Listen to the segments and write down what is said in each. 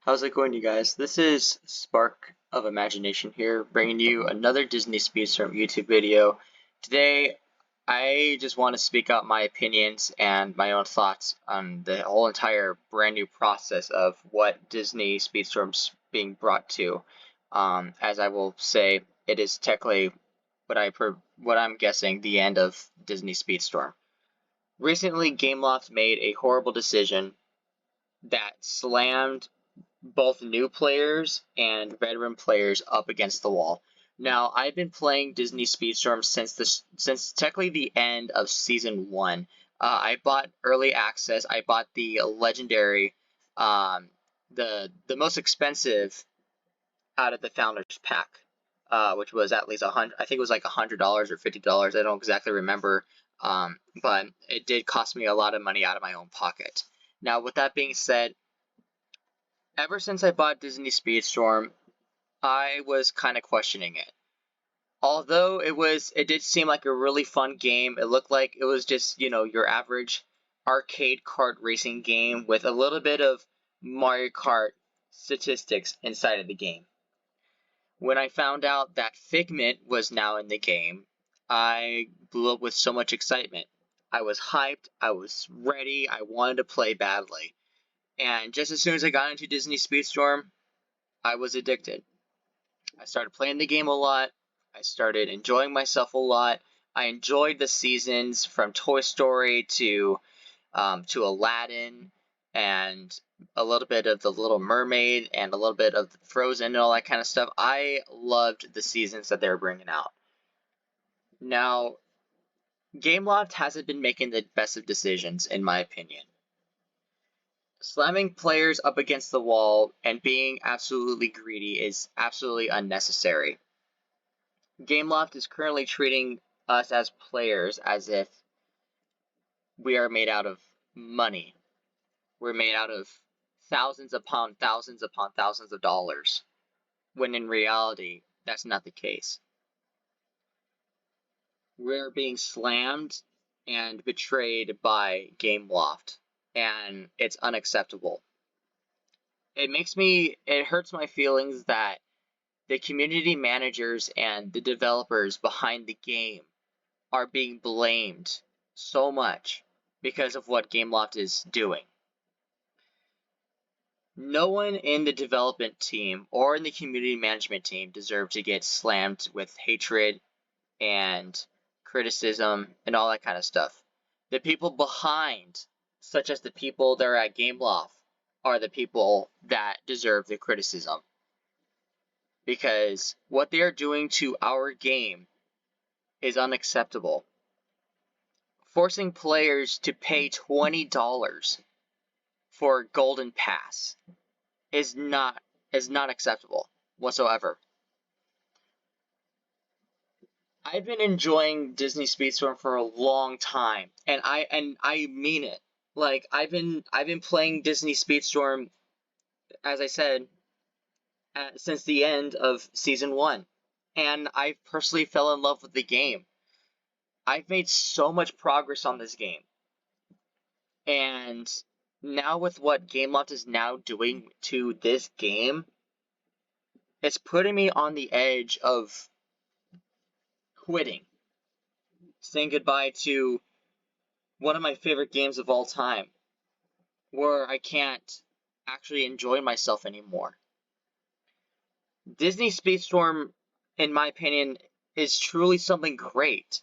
How's it going, you guys? This is Spark of Imagination here, bringing you another Disney Speedstorm YouTube video. Today, I just want to speak out my opinions and my own thoughts on the whole entire brand new process of what Disney Speedstorm's being brought to. As I will say, it is technically what I'm guessing the end of Disney Speedstorm. Recently, Gameloft made a horrible decision that slammed both new players and veteran players up against the wall. Now, I've been playing Disney Speedstorm since technically the end of season one. I bought early access. I bought the legendary, the most expensive out of the founders pack, which was at least $100. I think it was like $100 or $50. I don't exactly remember, but it did cost me a lot of money out of my own pocket. Now, with that being said, ever since I bought Disney Speedstorm, I was kind of questioning it. Although it did seem like a really fun game. It looked like it was just, your average arcade kart racing game with a little bit of Mario Kart statistics inside of the game. When I found out that Figment was now in the game, I blew up with so much excitement. I was hyped, I was ready, I wanted to play badly. And just as soon as I got into Disney Speedstorm, I was addicted. I started playing the game a lot. I started enjoying myself a lot. I enjoyed the seasons from Toy Story to Aladdin and a little bit of The Little Mermaid and a little bit of Frozen and all that kind of stuff. I loved the seasons that they were bringing out. Now, Gameloft hasn't been making the best of decisions, in my opinion. Slamming players up against the wall and being absolutely greedy is absolutely unnecessary. Gameloft is currently treating us as players as if we are made out of money. We're made out of thousands upon thousands upon thousands of dollars, when in reality, that's not the case. We're being slammed and betrayed by Gameloft, and it's unacceptable. It hurts my feelings that the community managers and the developers behind the game are being blamed so much because of what Gameloft is doing. No one in the development team or in the community management team deserves to get slammed with hatred and criticism and all that kind of stuff. The people behind, such as the people that are at Gameloft, are the people that deserve the criticism. Because what they are doing to our game is unacceptable. Forcing players to pay $20 for a golden pass is not acceptable whatsoever. I've been enjoying Disney Speedstorm for a long time, and I mean it. Like I've been playing Disney Speedstorm, as I said, since the end of season one, and I personally fell in love with the game. I've made so much progress on this game, and now with what Gameloft is now doing to this game, it's putting me on the edge of quitting, saying goodbye to one of my favorite games of all time, where I can't actually enjoy myself anymore. Disney Speedstorm, in my opinion, is truly something great.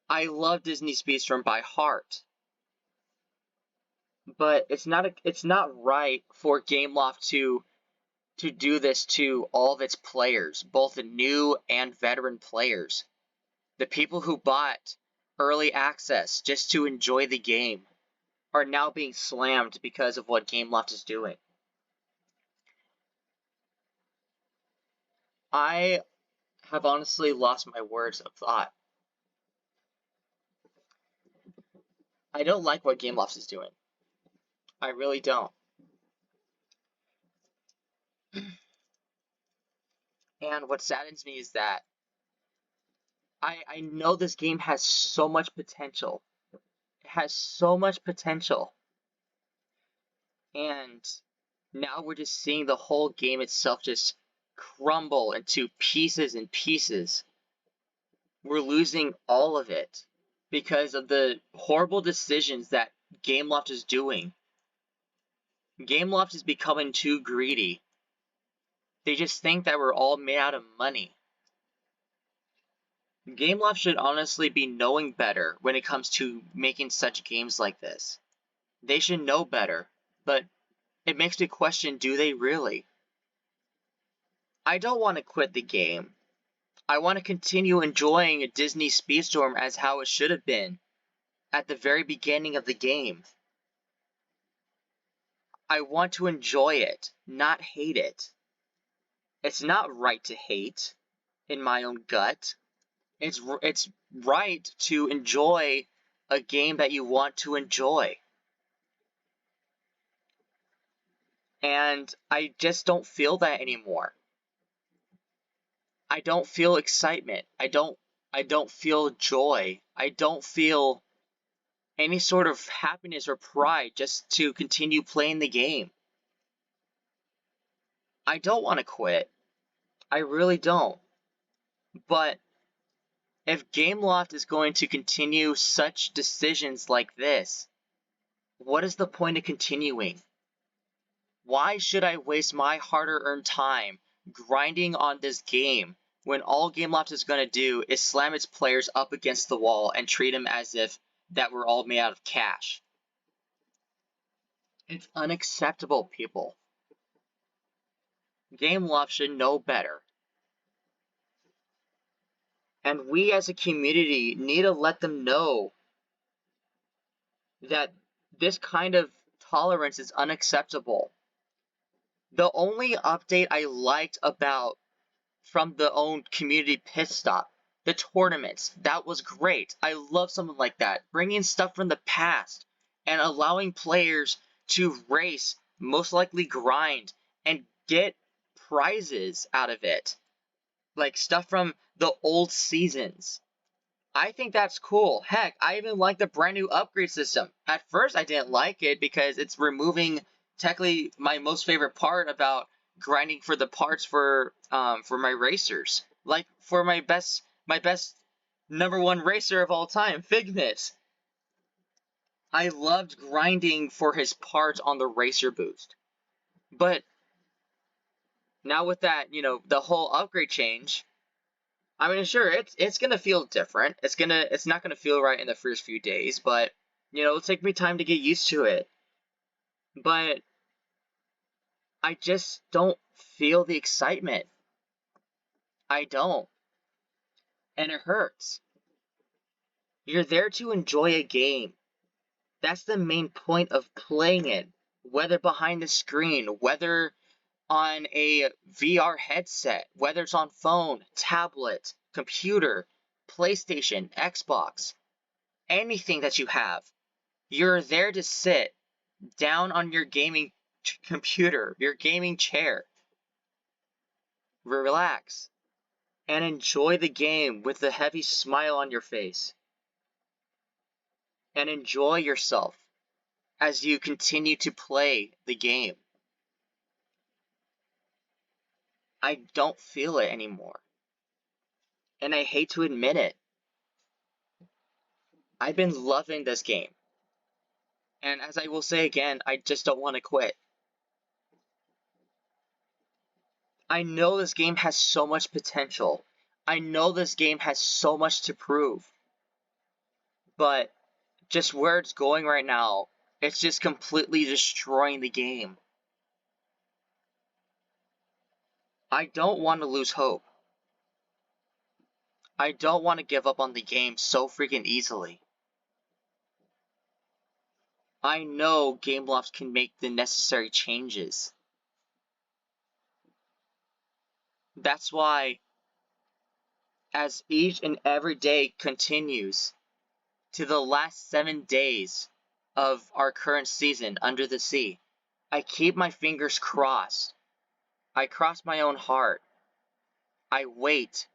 I love Disney Speedstorm by heart. But it's not right for Gameloft to do this to all of its players, both the new and veteran players. The people who bought early access just to enjoy the game are now being slammed because of what Gameloft is doing. I have honestly lost my words of thought. I don't like what Gameloft is doing. I really don't. And what saddens me is that I know this game has so much potential. It has so much potential. And Now we're just seeing the whole game itself just crumble into pieces and pieces. We're losing all of it because of the horrible decisions that Gameloft is doing. Gameloft is becoming too greedy. They just think that we're all made out of money. Gameloft should honestly be knowing better when it comes to making such games like this. They should know better, but it makes me question, do they really? I don't want to quit the game. I want to continue enjoying a Disney Speedstorm as how it should have been at the very beginning of the game. I want to enjoy it, not hate it. It's not right to hate in my own gut. It's right to enjoy a game that you want to enjoy. And I just don't feel that anymore. I don't feel excitement. I don't feel joy. I don't feel any sort of happiness or pride just to continue playing the game. I don't want to quit. I really don't. But if Gameloft is going to continue such decisions like this, what is the point of continuing? Why should I waste my harder-earned time grinding on this game when all Gameloft is going to do is slam its players up against the wall and treat them as if that we're all made out of cash? It's unacceptable, people. Gameloft should know better. And we as a community need to let them know that this kind of tolerance is unacceptable. The only update I liked about from the own community pit stop, the tournaments, that was great. I love something like that. Bringing stuff from the past and allowing players to race, most likely grind, and get prizes out of it. Like stuff from the old seasons. I think that's cool. Heck, I even like the brand new upgrade system. At first, I didn't like it because it's removing technically my most favorite part about grinding for the parts for my racers. Like for my best number one racer of all time, Figment. I loved grinding for his parts on the racer boost. But now with that, the whole upgrade change, I mean, sure, it's gonna feel different. It's not gonna feel right in the first few days, but it'll take me time to get used to it. But I just don't feel the excitement. I don't, and it hurts. You're there to enjoy a game. That's the main point of playing it. Whether behind the screen, whether on a VR headset, whether it's on phone, tablet, computer, PlayStation, Xbox, anything that you have. You're there to sit down on your gaming computer, your gaming chair, relax, and enjoy the game with a heavy smile on your face. And enjoy yourself as you continue to play the game. I don't feel it anymore. And I hate to admit it. I've been loving this game. And as I will say again, I just don't want to quit. I know this game has so much potential. I know this game has so much to prove. But just where it's going right now, it's just completely destroying the game. I don't want to lose hope. I don't want to give up on the game so freaking easily. I know Gameloft can make the necessary changes. That's why, as each and every day continues to the last 7 days of our current season, Under the Sea, I keep my fingers crossed. I cross my own heart. I wait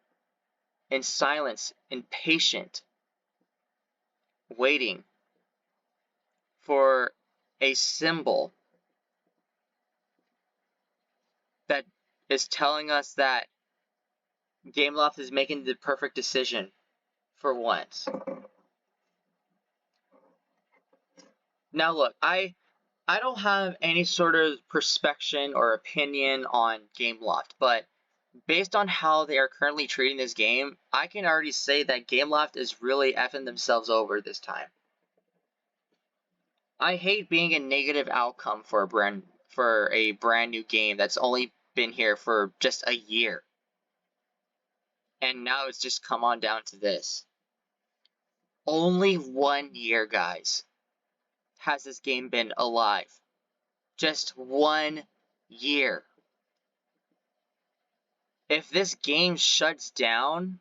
in silence and patient, waiting for a symbol is telling us that Gameloft is making the perfect decision for once. Now look, I don't have any sort of perspective or opinion on Gameloft, but based on how they are currently treating this game, I can already say that Gameloft is really effing themselves over this time. I hate being a negative outcome for a brand new game that's only been here for just a year. And now it's just come on down to this. Only 1 year, guys, has this game been alive. Just 1 year. If this game shuts down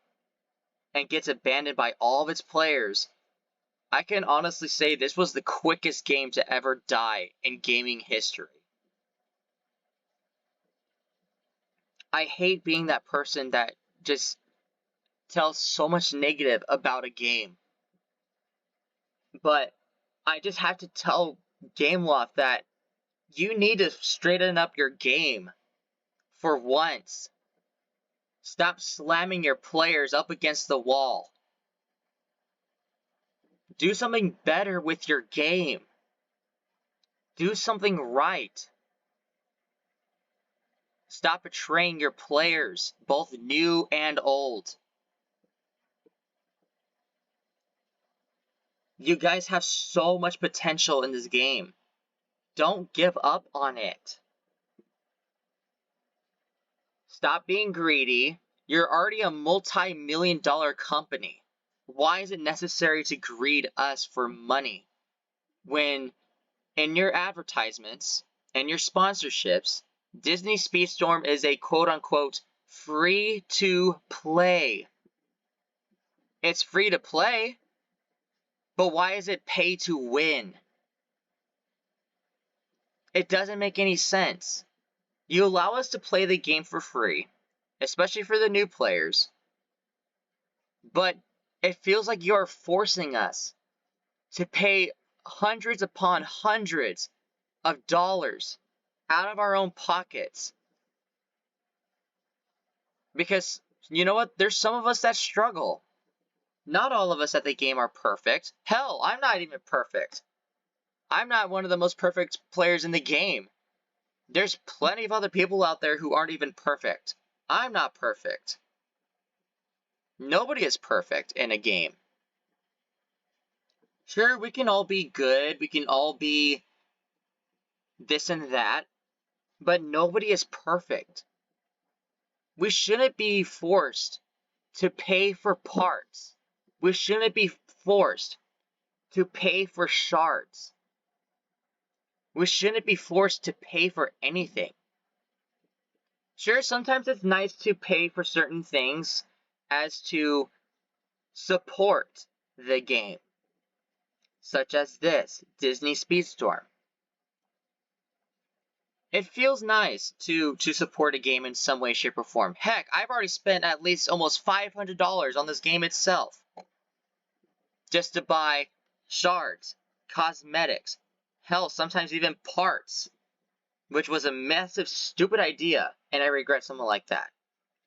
and gets abandoned by all of its players, I can honestly say this was the quickest game to ever die in gaming history. I hate being that person that just tells so much negative about a game. But I just have to tell Gameloft that you need to straighten up your game for once. Stop slamming your players up against the wall. Do something better with your game. Do something right. Stop betraying your players, both new and old. You guys have so much potential in this game. Don't give up on it. Stop being greedy. You're already a multi-million-dollar company. Why is it necessary to greed us for money when in your advertisements and your sponsorships, Disney Speedstorm is a quote-unquote free to play? It's free to play, but why is it pay to win? It doesn't make any sense. You allow us to play the game for free, especially for the new players, but it feels like you are forcing us to pay hundreds upon hundreds of dollars out of our own pockets. Because, you know what? There's some of us that struggle. Not all of us at the game are perfect. Hell, I'm not even perfect. I'm not one of the most perfect players in the game. There's plenty of other people out there who aren't even perfect. I'm not perfect. Nobody is perfect in a game. Sure, we can all be good. We can all be this and that. But nobody is perfect. We shouldn't be forced to pay for parts. We shouldn't be forced to pay for shards. We shouldn't be forced to pay for anything. Sure, sometimes it's nice to pay for certain things as to support the game, such as this, Disney Speedstorm. It feels nice to support a game in some way, shape, or form. Heck, I've already spent at least almost $500 on this game itself. Just to buy shards, cosmetics, hell, sometimes even parts. Which was a massive, stupid idea, and I regret something like that.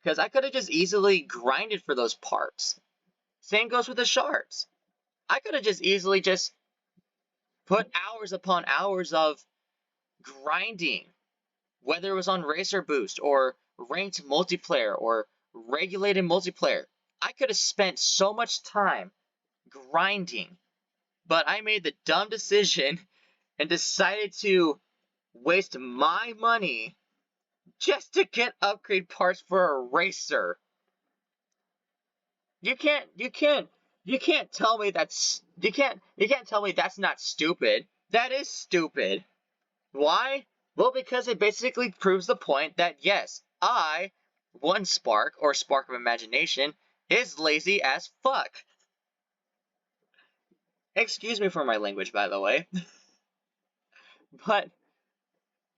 Because I could have just easily grinded for those parts. Same goes with the shards. I could have just easily just put hours upon hours of grinding, whether it was on Racer Boost or ranked multiplayer or regulated multiplayer. I could have spent so much time grinding, but I made the dumb decision and decided to waste my money just to get upgrade parts for a racer. You can't tell me that's not stupid. That is stupid. Why? Well, because it basically proves the point that yes, one Spark, or Spark of Imagination, is lazy as fuck. Excuse me for my language, by the way. But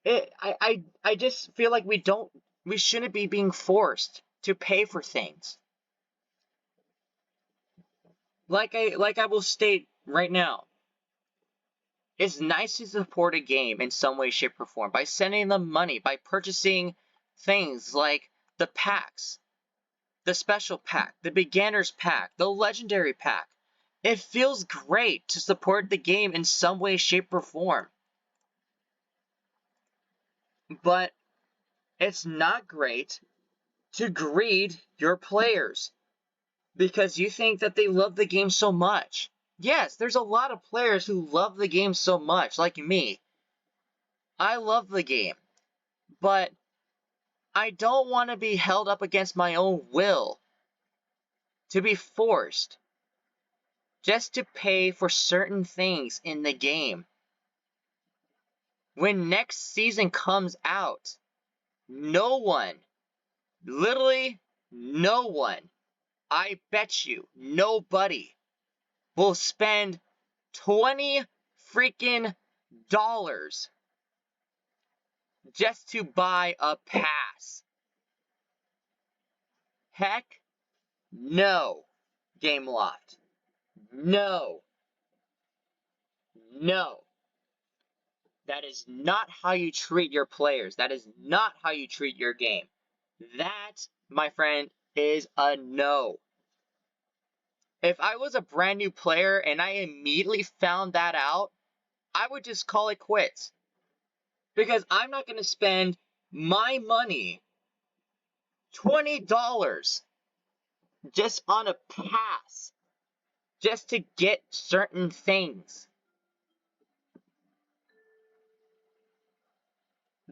I just feel like we shouldn't be being forced to pay for things. Like I will state right now, it's nice to support a game in some way, shape, or form by sending them money, by purchasing things like the packs, the special pack, the beginner's pack, the legendary pack. It feels great to support the game in some way, shape, or form. But it's not great to greed your players because you think that they love the game so much. Yes, there's a lot of players who love the game so much, like me. I love the game, but I don't want to be held up against my own will, to be forced just to pay for certain things in the game. When next season comes out, no one, literally no one, I bet you nobody will spend 20 freaking dollars just to buy a pass. Heck no, Gameloft. No. No. That is not how you treat your players. That is not how you treat your game. That, my friend, is a no. If I was a brand new player and I immediately found that out, I would just call it quits. Because I'm not going to spend my money, $20, just on a pass, just to get certain things.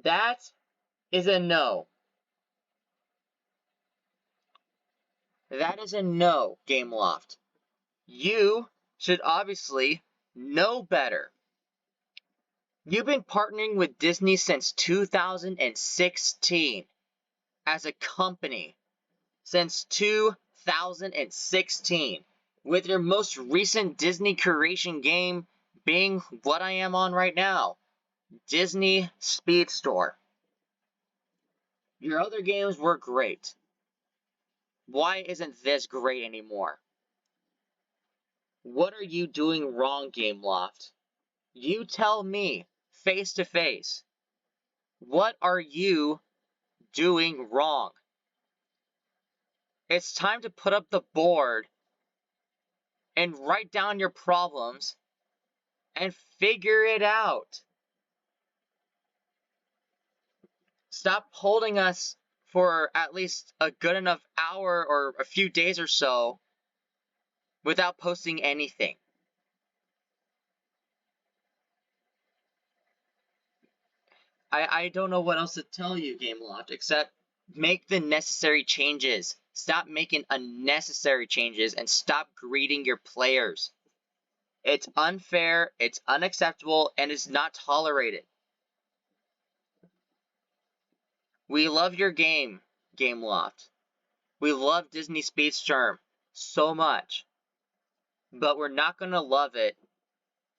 That is a no. That is a no, Gameloft. You should obviously know better. You've been partnering with Disney since 2016 as a company. Since 2016. With your most recent Disney creation game being what I am on right now, Disney Speedstorm. Your other games were great. Why isn't this great anymore? What are you doing wrong, Gameloft? You tell me, face to face. What are you doing wrong? It's time to put up the board and write down your problems and figure it out. Stop holding us for at least a good enough hour or a few days or so without posting anything. I don't know what else to tell you, Gameloft, except make the necessary changes. Stop making unnecessary changes and stop greeting your players. It's unfair, it's unacceptable, and it's not tolerated. We love your game, Gameloft. We love Disney Speedstorm so much. But we're not going to love it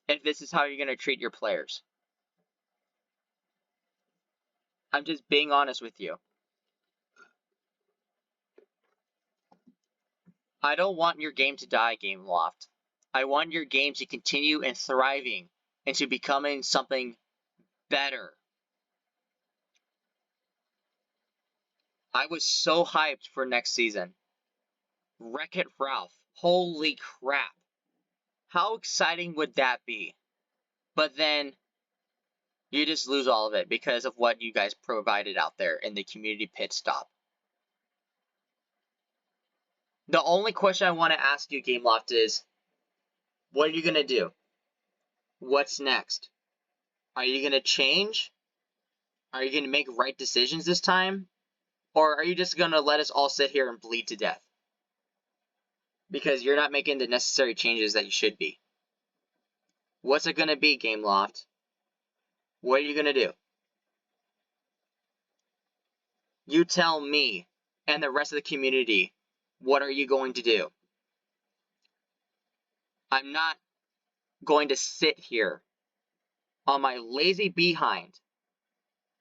if this is how you're going to treat your players. I'm just being honest with you. I don't want your game to die, Gameloft. I want your game to continue and thriving into becoming something better. I was so hyped for next season. Wreck-It Ralph. Holy crap. How exciting would that be? But then you just lose all of it because of what you guys provided out there in the community pit stop. The only question I want to ask you, Gameloft, is what are you going to do? What's next? Are you going to change? Are you going to make right decisions this time? Or are you just going to let us all sit here and bleed to death? Because you're not making the necessary changes that you should be. What's it going to be, Gameloft? What are you going to do? You tell me and the rest of the community, what are you going to do? I'm not going to sit here on my lazy behind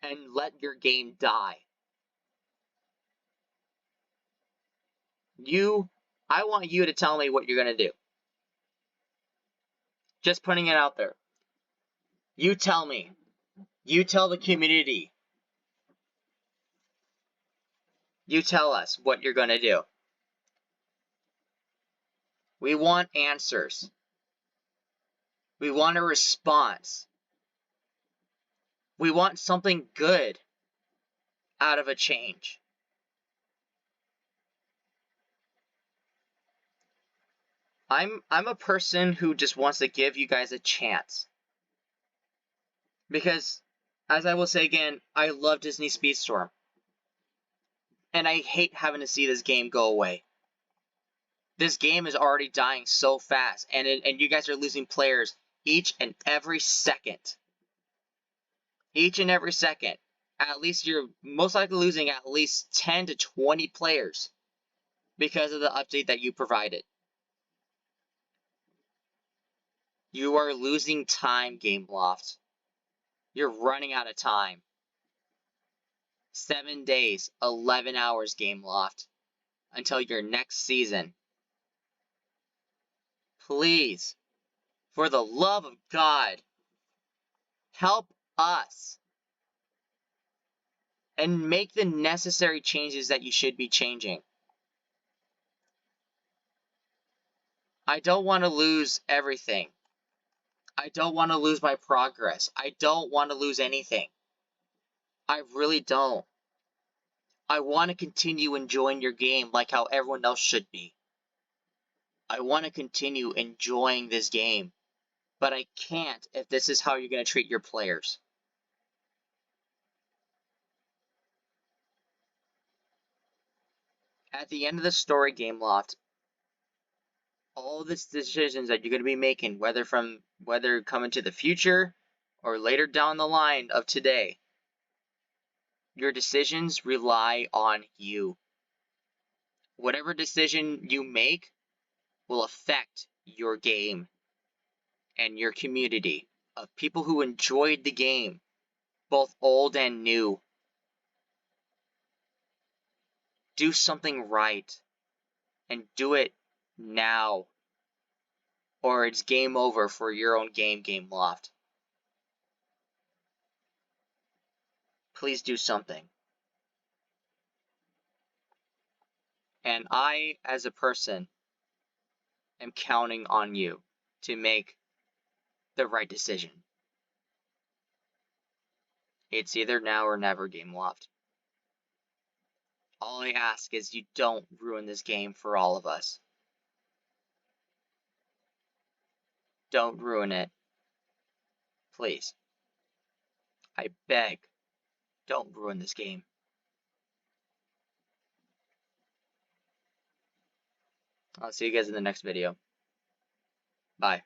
and let your game die. I want you to tell me what you're going to do. Just putting it out there. You tell me. You tell the community. You tell us what you're going to do. We want answers. We want a response. We want something good out of a change. I'm a person who just wants to give you guys a chance. Because, as I will say again, I love Disney Speedstorm. And I hate having to see this game go away. This game is already dying so fast, and you guys are losing players each and every second. Each and every second. At least you're most likely losing at least 10 to 20 players because of the update that you provided. You are losing time, Gameloft. You're running out of time. 7 days, 11 hours, Gameloft, until your next season. Please, for the love of God, help us and make the necessary changes that you should be changing. I don't want to lose everything. I don't want to lose my progress. I don't want to lose anything. I really don't. I want to continue enjoying your game like how everyone else should be. I want to continue enjoying this game, but I can't if this is how you're going to treat your players. At the end of the story, Gameloft, all the decisions that you're going to be making, whether coming to the future or later down the line of today, your decisions rely on you. Whatever decision you make will affect your game and your community of people who enjoyed the game, both old and new. Do something right and do it now, or it's game over for your own game, Gameloft. Please do something. And I, as a person, am counting on you to make the right decision. It's either now or never, Gameloft. All I ask is you don't ruin this game for all of us. Don't ruin it. Please. I beg, don't ruin this game. I'll see you guys in the next video. Bye.